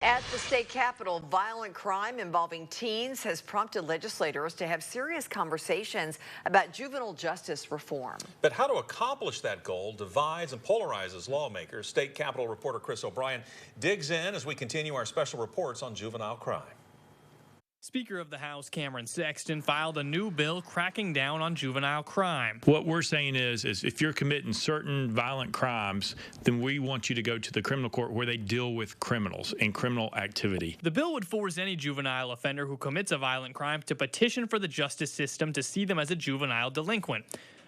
At the state capitol, violent crime involving teens has prompted legislators to have serious conversations about juvenile justice reform. But how to accomplish that goal divides and polarizes lawmakers. State Capitol reporter Chris O'Brien digs in as we continue our special reports on juvenile crime. Speaker of the House Cameron Sexton filed a new bill cracking down on juvenile crime. What we're saying is if you're committing certain violent crimes, then we want you to go to the criminal court where they deal with criminals and criminal activity. The bill would force any juvenile offender who commits a violent crime to petition for the justice system to see them as a juvenile delinquent.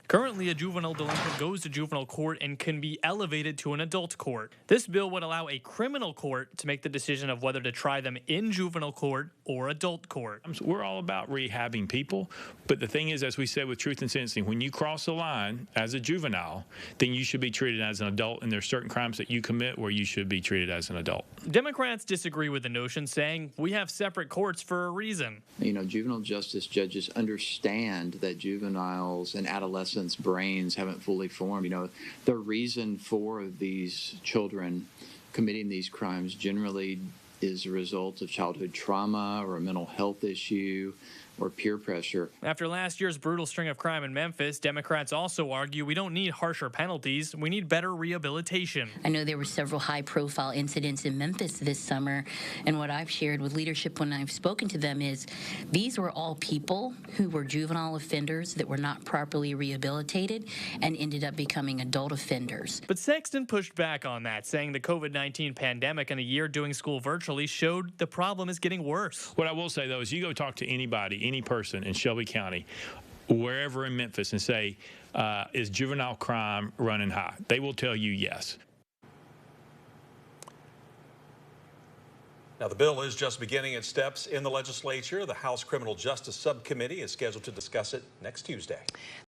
Currently, a juvenile delinquent goes to juvenile court and can be elevated to an adult court. This bill would allow a criminal court to make the decision of whether to try them in juvenile court or adult court. We're all about rehabbing people, but the thing is, as we said with truth and sentencing, when you cross the line as a juvenile, then you should be treated as an adult, and there's certain crimes that you commit where you should be treated as an adult. Democrats disagree with the notion, saying we have separate courts for a reason. You know, juvenile justice judges understand that juveniles and adolescents' brains haven't fully formed. You know, the reason for these children committing these crimes generally is a result of childhood trauma or a mental health issue or peer pressure. After last year's brutal string of crime in Memphis, Democrats also argue we don't need harsher penalties, we need better rehabilitation. I know there were several high-profile incidents in Memphis this summer, and what I've shared with leadership when I've spoken to them is these were all people who were juvenile offenders that were not properly rehabilitated and ended up becoming adult offenders. But Sexton pushed back on that, saying the COVID-19 pandemic and a year doing school virtually showed the problem is getting worse. What I will say, though, is you go talk to anybody, any person in Shelby County, wherever in Memphis, and say, is juvenile crime running high? They will tell you yes. Now, the bill is just beginning its steps in the legislature. The House Criminal Justice Subcommittee is scheduled to discuss it next Tuesday.